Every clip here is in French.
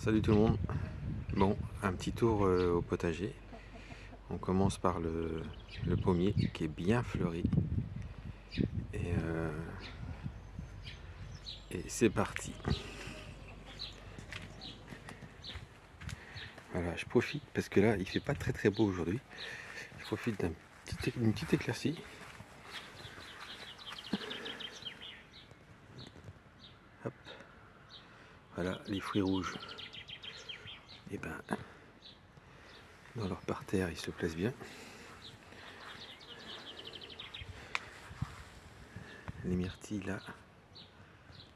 Salut tout le monde. Bon, un petit tour au potager. On commence par le pommier qui est bien fleuri. Et c'est parti. Voilà, je profite parce que là il fait pas très beau aujourd'hui. Je profite d'une petite éclaircie. Hop. Voilà les fruits rouges. Et ben dans leur parterre ils se placent bien. Les myrtilles là,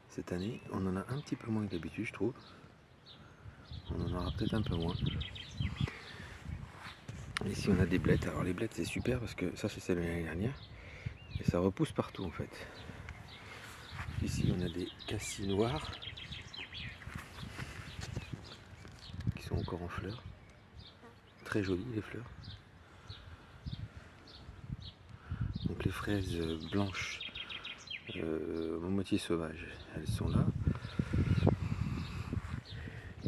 cette année on en a un petit peu moins que d'habitude je trouve. On en aura peut-être un peu moins. Ici on a des blettes. Alors les blettes c'est super parce que ça c'est celle de l'année dernière. Et ça repousse partout en fait. Ici on a des cassis noirs qui sont encore en fleurs. Très jolies les fleurs. Donc les fraises blanches moitié sauvages, elles sont là.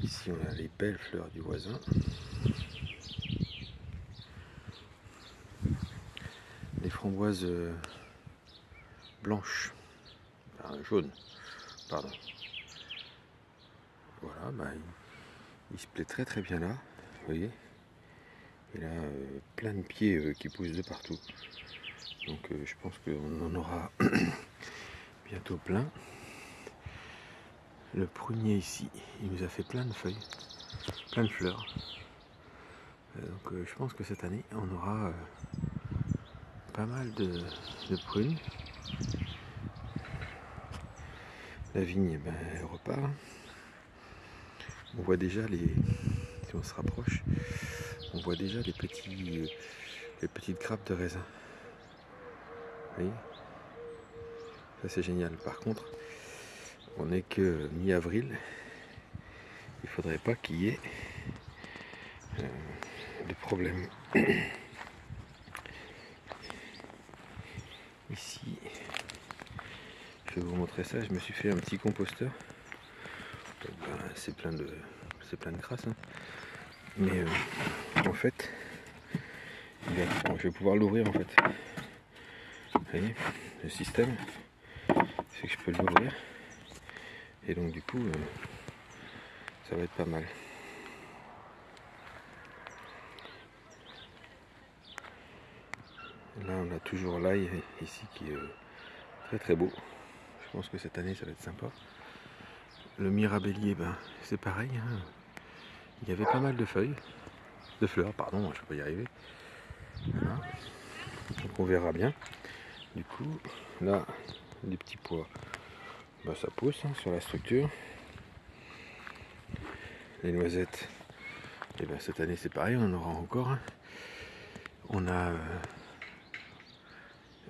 Ici on a les belles fleurs du voisin. Les framboises blanches, enfin, jaunes, pardon. Voilà, bah, il se plaît très bien là, vous voyez. Il a plein de pieds qui poussent de partout. Donc je pense qu'on en aura bientôt plein. Le prunier ici, il nous a fait plein de feuilles, plein de fleurs. Donc je pense que cette année, on aura pas mal de prunes. La vigne, ben, elle repart. On voit déjà si on se rapproche, on voit déjà les petites grappes de raisin. Vous voyez? Ça c'est génial. Par contre, on n'est que mi-avril. Il faudrait pas qu'il y ait de problème. Ici, je vais vous montrer ça. Je me suis fait un petit composteur. Ben, c'est plein de crasse. Hein. Mais en fait, bon, je vais pouvoir l'ouvrir en fait. Vous voyez, le système, c'est que je peux l'ouvrir. Et donc du coup, ça va être pas mal. Là, on a toujours l'ail ici qui est très beau. Je pense que cette année, ça va être sympa. Le mirabellier, ben, c'est pareil. Hein. Il y avait pas mal de feuilles, de fleurs, pardon, je peux pas y arriver. Voilà. Donc on verra bien. Du coup, là, les petits pois, ben, ça pousse hein, sur la structure. Les noisettes, et ben, cette année c'est pareil, on en aura encore. Hein. On a,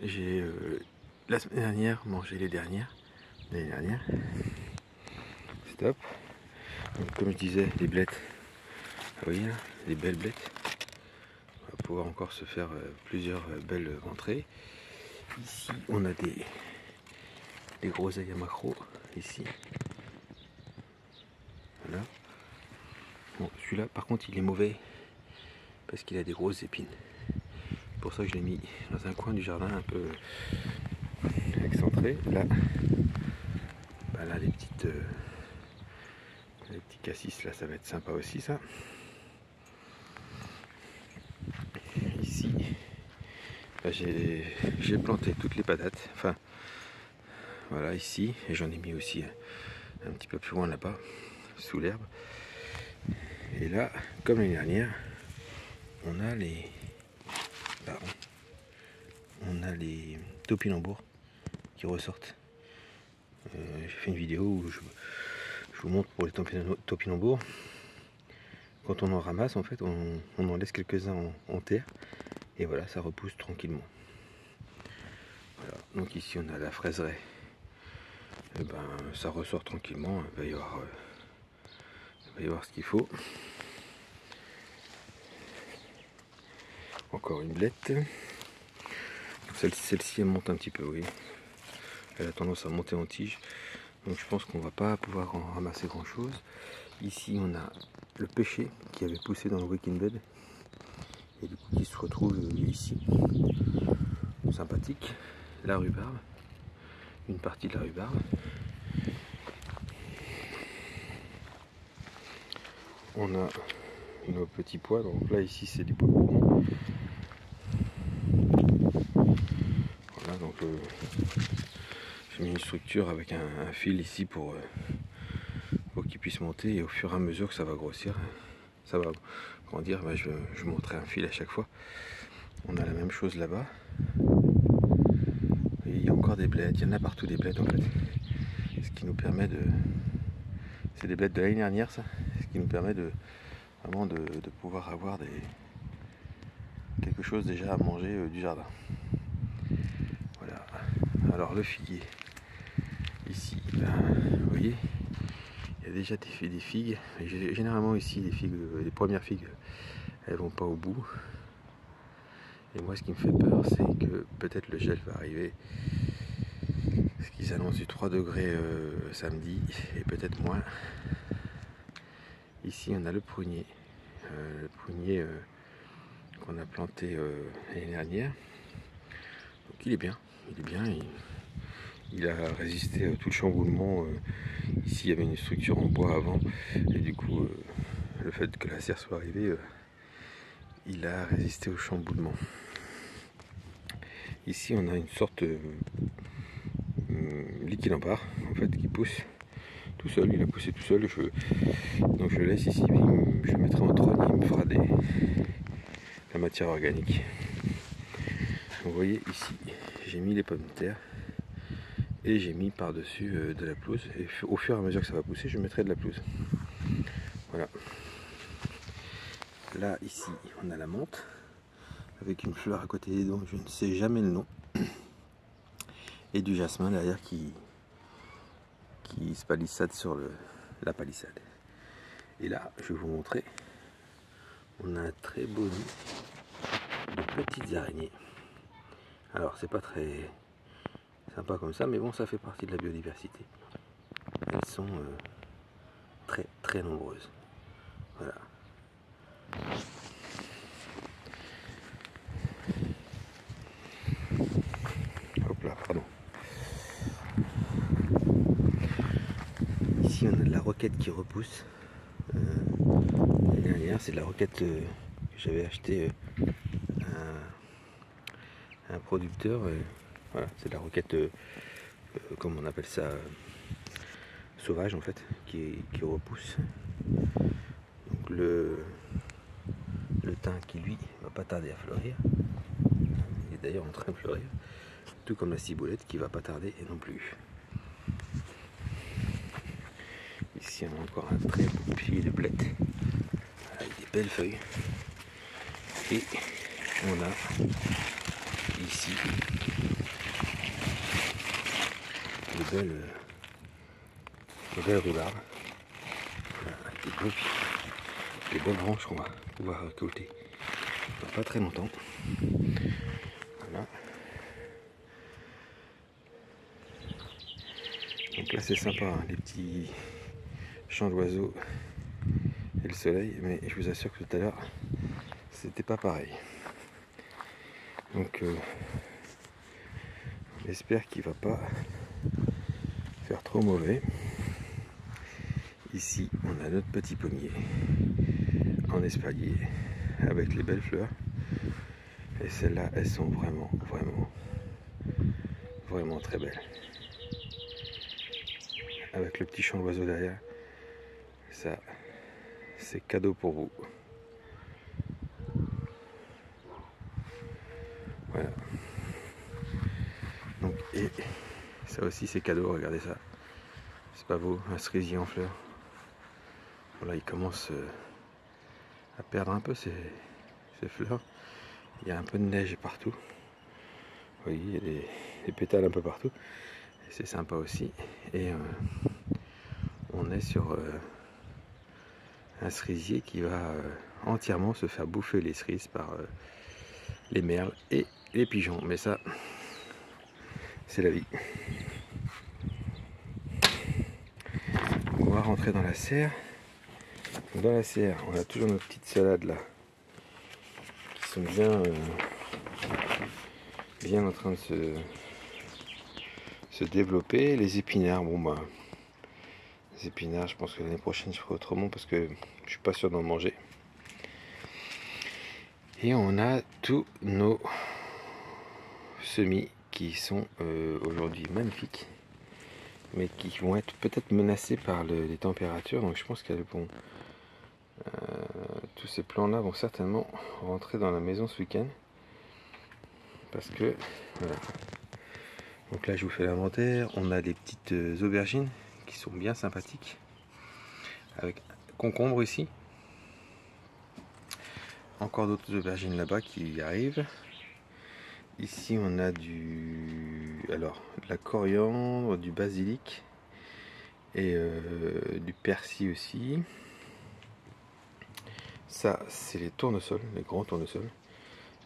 j'ai la semaine dernière mangé les dernières, l'année dernière. Stop. Donc, comme je disais, les blettes. Ah oui, là, les belles blettes. On va pouvoir encore se faire plusieurs belles entrées. Ici, on a des groseilles à macro. Ici. Voilà. Bon, celui-là, par contre, il est mauvais parce qu'il a des grosses épines. C'est pour ça que je l'ai mis dans un coin du jardin un peu excentré. Là, bah là les petits cassis, là, ça va être sympa aussi, ça. Ici, bah, j'ai planté toutes les patates. Enfin, voilà, ici. Et j'en ai mis aussi un petit peu plus loin là-bas, sous l'herbe. Et là, comme l'année dernière, on a les topinambours qui ressortent. J'ai fait une vidéo où je vous montre pour les topinambours. Quand on en ramasse, en fait, on en laisse quelques-uns en terre. Et voilà, ça repousse tranquillement. Voilà. Donc ici, on a la fraiseraie. Et ben, ça ressort tranquillement. Il va y avoir ce qu'il faut. Encore une blette. Celle-ci, elle monte un petit peu, oui. Elle a tendance à monter en tige. Donc je pense qu'on va pas pouvoir en ramasser grand chose. Ici on a le pêcher qui avait poussé dans le Weekend Bed et du coup qui se retrouve ici. Sympathique. La rhubarbe, une partie de la rhubarbe. On a nos petits pois, donc là ici c'est du pois gourmand. Voilà, donc j'ai mis une structure avec un fil ici pour qu'il puisse monter, et au fur et à mesure que ça va grossir, ça va grandir, bah, je monterai un fil à chaque fois. On a la même chose là-bas. Et il y a encore des bleds, il y en a partout des bleds en fait. Ce qui nous permet de... C'est des bleds de l'année dernière ça, ce qui nous permet de vraiment de pouvoir avoir quelque chose déjà à manger du jardin. Voilà. Alors le figuier, ici, ben, vous voyez, il y a déjà des figues. Et généralement ici les figues, les premières figues, elles vont pas au bout. Et moi ce qui me fait peur, c'est que peut-être le gel va arriver. Parce qu'ils annoncent du 3 degrés samedi et peut-être moins. Ici on a le prunier qu'on a planté l'année dernière. Donc il est bien, il a résisté à tout le chamboulement. Ici il y avait une structure en bois avant et du coup le fait que la serre soit arrivée, il a résisté au chamboulement. Ici on a une sorte liquidambar en fait qui pousse tout seul, il a poussé tout seul. Donc je le laisse ici, je le mettrai en trône, il me fera la matière organique. Donc vous voyez ici j'ai mis les pommes de terre et j'ai mis par dessus de la pelouse, et au fur et à mesure que ça va pousser je mettrai de la pelouse. Voilà. Là ici on a la menthe avec une fleur à côté dont je ne sais jamais le nom, et du jasmin derrière qui se palissade sur la palissade. Et là je vais vous montrer, on a un très beau nid de petites araignées. Alors c'est pas très sympa comme ça, mais bon, ça fait partie de la biodiversité. Elles sont très nombreuses. Voilà. Hop là, pardon. Ici on a de la roquette qui repousse. L'année dernière, c'est de la roquette que j'avais acheté un producteur. Voilà, c'est de la roquette, comme on appelle ça, sauvage en fait, qui repousse. Donc le thym qui lui va pas tarder à fleurir. Il est d'ailleurs en train de fleurir, tout comme la ciboulette qui va pas tarder et non plus. Ici on a encore un très beau pied de blette avec des belles feuilles. Et on a ici de belles rhubardes, avec des belles branches qu'on va pouvoir récolter dans pas très longtemps. Voilà. Donc là c'est sympa, hein, les petits chants d'oiseaux et le soleil, mais je vous assure que tout à l'heure c'était pas pareil. Donc j'espère qu'il va pas faire trop mauvais. Ici on a notre petit pommier en espalier avec les belles fleurs, et celles-là elles sont vraiment très belles, avec le petit chant d'oiseau derrière. Ça c'est cadeau pour vous. Voilà. Donc, et ça aussi c'est cadeau, regardez ça. C'est pas beau, un cerisier en fleurs. Voilà, il commence à perdre un peu ses fleurs. Il y a un peu de neige partout. Vous voyez, il y a des pétales un peu partout. C'est sympa aussi. Et on est sur un cerisier qui va entièrement se faire bouffer les cerises par les merles et les pigeons. Mais ça, c'est la vie. On va rentrer dans la serre. Dans la serre, on a toujours nos petites salades là, qui sont bien en train de se développer. Les épinards, bon bah, les épinards, je pense que l'année prochaine je ferai autrement parce que je suis pas sûr d'en manger. Et on a tous nos semis qui sont aujourd'hui magnifiques, mais qui vont être peut-être menacés par les températures. Donc je pense qu'elles vont, tous ces plants là vont certainement rentrer dans la maison ce week-end, parce que voilà. Donc là je vous fais l'inventaire. On a des petites aubergines qui sont bien sympathiques, avec concombre ici, encore d'autres aubergines là-bas qui arrivent. Ici on a de la coriandre, du basilic et du persil aussi. Ça c'est les tournesols, les grands tournesols,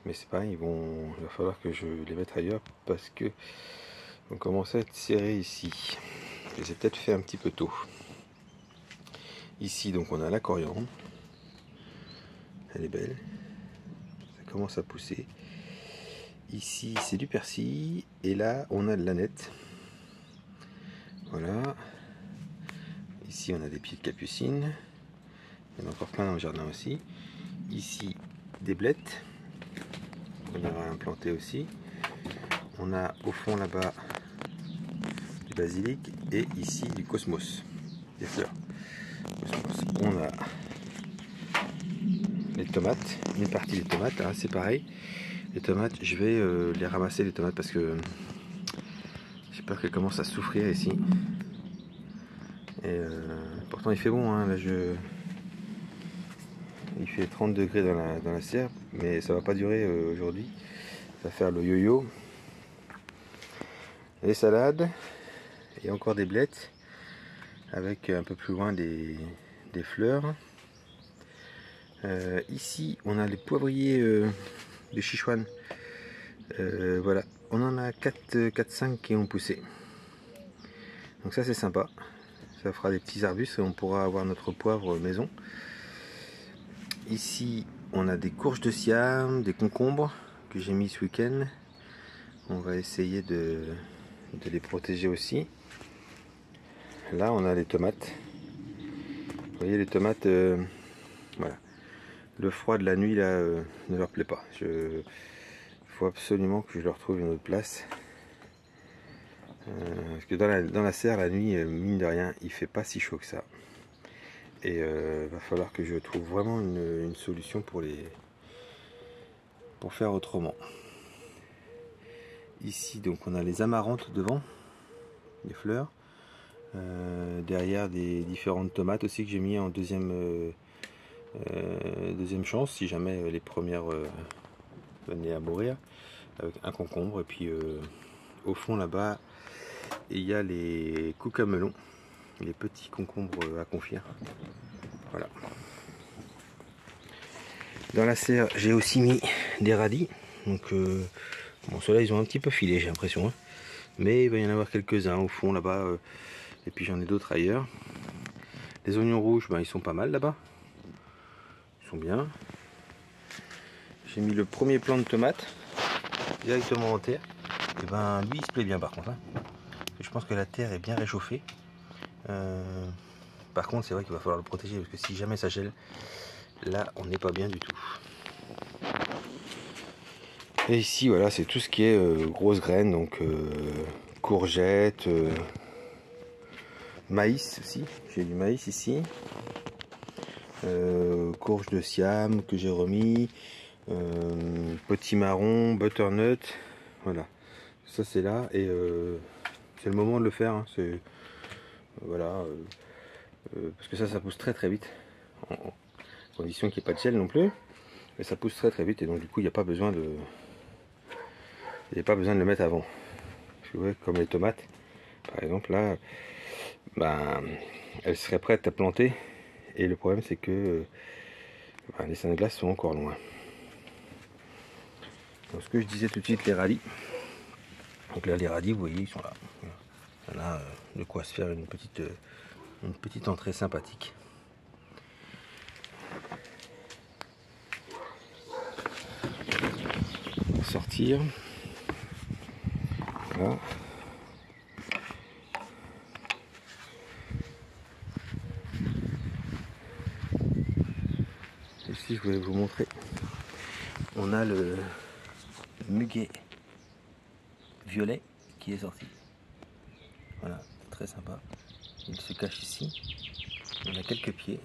mais c'est pareil, il va falloir que je les mette ailleurs parce que on commence à être serré ici. Je les ai peut-être fait un petit peu tôt. Ici donc on a la coriandre, elle est belle, ça commence à pousser. Ici c'est du persil et là on a de l'aneth. Voilà. Ici on a des pieds de capucine. Il y en a encore plein dans le jardin aussi. Ici des blettes. On aura implanté aussi. On a au fond là-bas du basilic et ici du cosmos, des fleurs. Cosmos. On a les tomates, une partie des tomates, hein, c'est pareil. Les tomates, je vais les ramasser les tomates parce que j'ai peur qu'elles commencent à souffrir ici. Et pourtant il fait bon, hein, là il fait 30 degrés dans la serre, mais ça va pas durer aujourd'hui. Ça va faire le yo-yo. Les salades, et encore des blettes, avec un peu plus loin des fleurs. Ici on a les poivriers de Sichuan. Voilà, on en a 4-5 qui ont poussé. Donc ça c'est sympa. Ça fera des petits arbustes et on pourra avoir notre poivre maison. Ici on a des courges de Siam, des concombres que j'ai mis ce week-end. On va essayer de les protéger aussi. Là on a les tomates. Vous voyez les tomates, voilà. Le froid de la nuit là ne leur plaît pas. Il faut absolument que je leur trouve une autre place. Parce que dans la serre la nuit, mine de rien, il fait pas si chaud que ça. Et va falloir que je trouve vraiment une solution pour faire autrement. Ici donc on a les amarantes devant, les fleurs. Derrière des différentes tomates aussi que j'ai mis en deuxième chance si jamais les premières venaient à mourir, avec un concombre. Et puis au fond là-bas il y a les cucamelons, les petits concombres à confire. Voilà. Dans la serre j'ai aussi mis des radis. Donc bon, ceux-là ils ont un petit peu filé, j'ai l'impression, hein. Mais il va y en avoir quelques-uns au fond là-bas, et puis j'en ai d'autres ailleurs. Les oignons rouges, ben, ils sont pas mal là-bas, ils sont bien. J'ai mis le premier plant de tomates directement en terre. Et ben lui il se plaît bien par contre, hein. Je pense que la terre est bien réchauffée. Par contre c'est vrai qu'il va falloir le protéger parce que si jamais ça gèle, là on n'est pas bien du tout. Et ici voilà, c'est tout ce qui est grosses graines, donc courgettes, maïs aussi, j'ai du maïs ici, courge de Siam que j'ai remis, petit marron, butternut, voilà, ça c'est là. Et c'est le moment de le faire, hein. Voilà, parce que ça pousse très vite, en condition qu'il n'y ait pas de gel non plus, mais ça pousse très vite, et donc du coup il n'y a pas besoin de le mettre avant. Parce que, ouais, comme les tomates par exemple là, ben, elles seraient prêtes à planter, et le problème c'est que ben, les seins de glace sont encore loin. Donc ce que je disais tout de suite, les radis. Donc là les radis, vous voyez, ils sont là. Il y en a, de quoi se faire une petite entrée sympathique. partir. Voilà. Ici, je voulais vous montrer. On a le muguet violet qui est sorti. Voilà, très sympa. Il se cache ici. On a quelques pieds.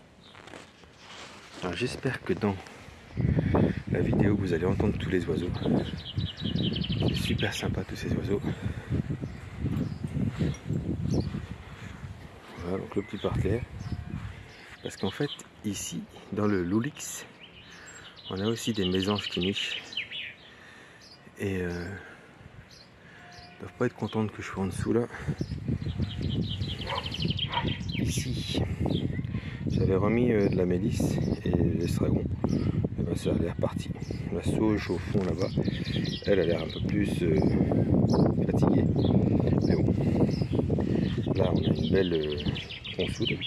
Alors j'espère que dans la vidéo vous allez entendre tous les oiseaux. C'est super sympa tous ces oiseaux. Voilà donc le petit parterre. Parce qu'en fait ici dans le Loulix on a aussi des mésanges qui nichent. Et ils doivent pas être contentes que je sois en dessous là. Ici j'avais remis de la mélisse et des estragon. Et ben ça a l'air parti. La sauge au fond là-bas, elle a l'air un peu plus fatiguée. Mais bon, là on a une belle consoude,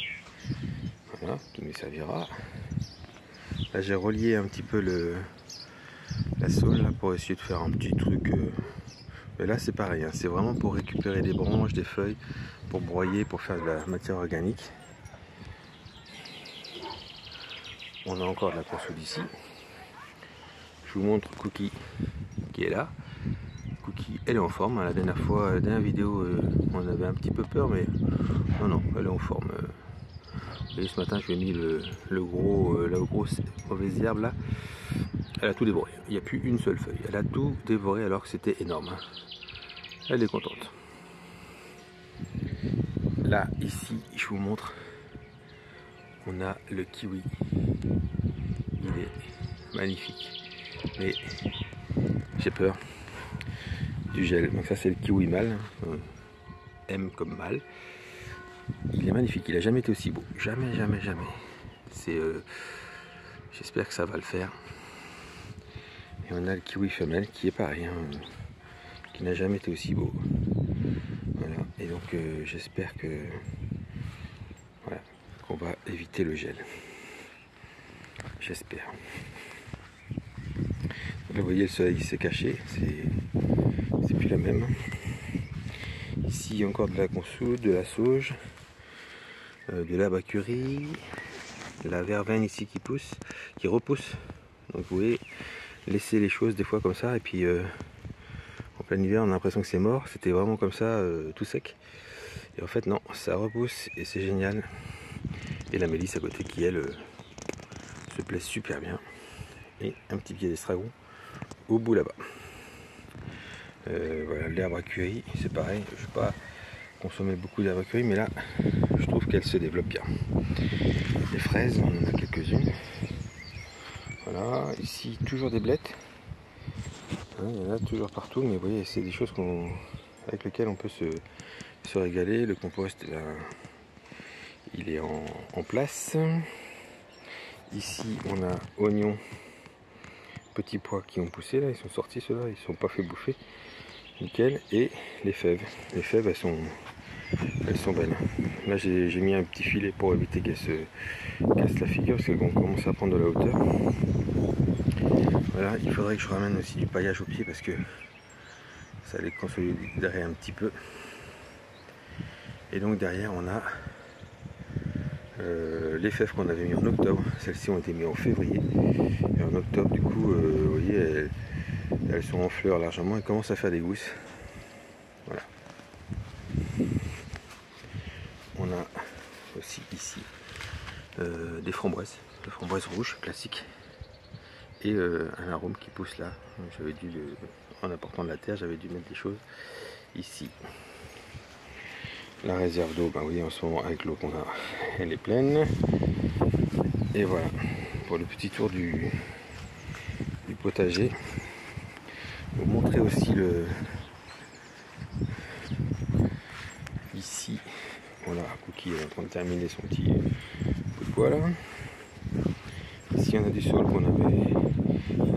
voilà, qui nous servira. Là j'ai relié un petit peu la saule là, pour essayer de faire un petit truc. Mais là c'est pareil, hein, c'est vraiment pour récupérer des branches, des feuilles, pour broyer, pour faire de la matière organique. On a encore de la consoude ici. Je vous montre Cookie qui est là. Cookie, elle est en forme. La dernière fois, la dernière vidéo, on avait un petit peu peur, mais non, elle est en forme. Vous voyez, ce matin, je lui ai mis la grosse mauvaise herbe là. Elle a tout dévoré. Il n'y a plus une seule feuille. Elle a tout dévoré alors que c'était énorme. Elle est contente. Là, ici, je vous montre. On a le kiwi. Il est magnifique. Mais j'ai peur du gel. Donc ça c'est le kiwi mâle, M comme mâle. Il est magnifique, il a jamais été aussi beau, jamais. C'est j'espère que ça va le faire. Et on a le kiwi femelle qui est pareil, hein, qui n'a jamais été aussi beau. Voilà. Et donc j'espère que voilà, qu'on va éviter le gel. J'espère. Là, vous voyez, le soleil s'est caché, c'est plus la même. Ici, il y a encore de la consoude, de la sauge, de la bacurie, de la verveine ici qui pousse, qui repousse. Donc vous voyez, laisser les choses des fois comme ça, et puis en plein hiver, on a l'impression que c'est mort. C'était vraiment comme ça, tout sec. Et en fait, non, ça repousse et c'est génial. Et la mélisse à côté qui, elle, se plaît super bien. Et un petit pied d'estragon au bout là-bas. Voilà, l'herbe à cueillir, c'est pareil. Je ne vais pas consommer beaucoup d'herbe à cueillir, mais là, je trouve qu'elle se développe bien. Les fraises, on en a quelques-unes. Voilà, ici, toujours des blettes. Hein, il y en a toujours partout, mais vous voyez, c'est des choses avec lesquelles on peut se régaler. Le compost, là, il est en place. Ici, on a oignons, petits pois qui ont poussé, là, ils sont sortis ceux-là, ils ne sont pas fait bouffer. Nickel. Et les fèves. Les fèves, elles sont belles. Là, j'ai mis un petit filet pour éviter qu'elles se cassent la figure, parce qu'elles vont commencer à prendre de la hauteur. Voilà, il faudrait que je ramène aussi du paillage au pied, parce que ça les consoliderait un petit peu. Et donc derrière, on a les fèves qu'on avait mis en octobre. Celles-ci ont été mises en février. Et en octobre, du coup, vous voyez, elles sont en fleurs largement et commencent à faire des gousses. Voilà. On a aussi ici des framboises rouges classiques. Et un arôme qui pousse là. J'avais dû, en apportant de la terre, j'avais dû mettre des choses ici. La réserve d'eau, ben oui, en ce moment avec l'eau qu'on a, elle est pleine. Et voilà, pour le petit tour du potager. Vous montrer aussi ici, voilà, Cookie est en train de terminer son petit coup de poids là. Ici on a du sol qu'on avait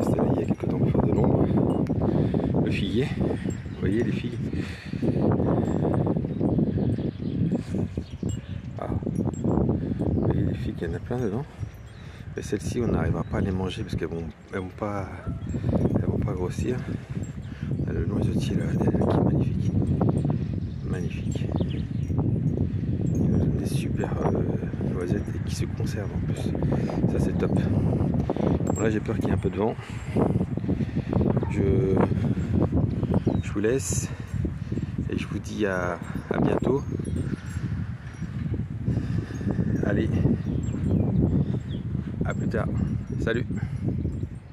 installé il y a quelques temps pour faire de l'ombre. Le figuier, vous voyez les figues. Ah, vous voyez les figues, il y en a plein dedans. Mais celles-ci on n'arrivera pas à les manger parce qu'elles vont pas grossir. Le noisetier là, qui est magnifique. Magnifique. Il nous donne des super noisettes et qui se conservent en plus. Ça c'est top. Bon, là j'ai peur qu'il y ait un peu de vent. Je vous laisse et je vous dis à bientôt. Allez, à plus tard. Salut!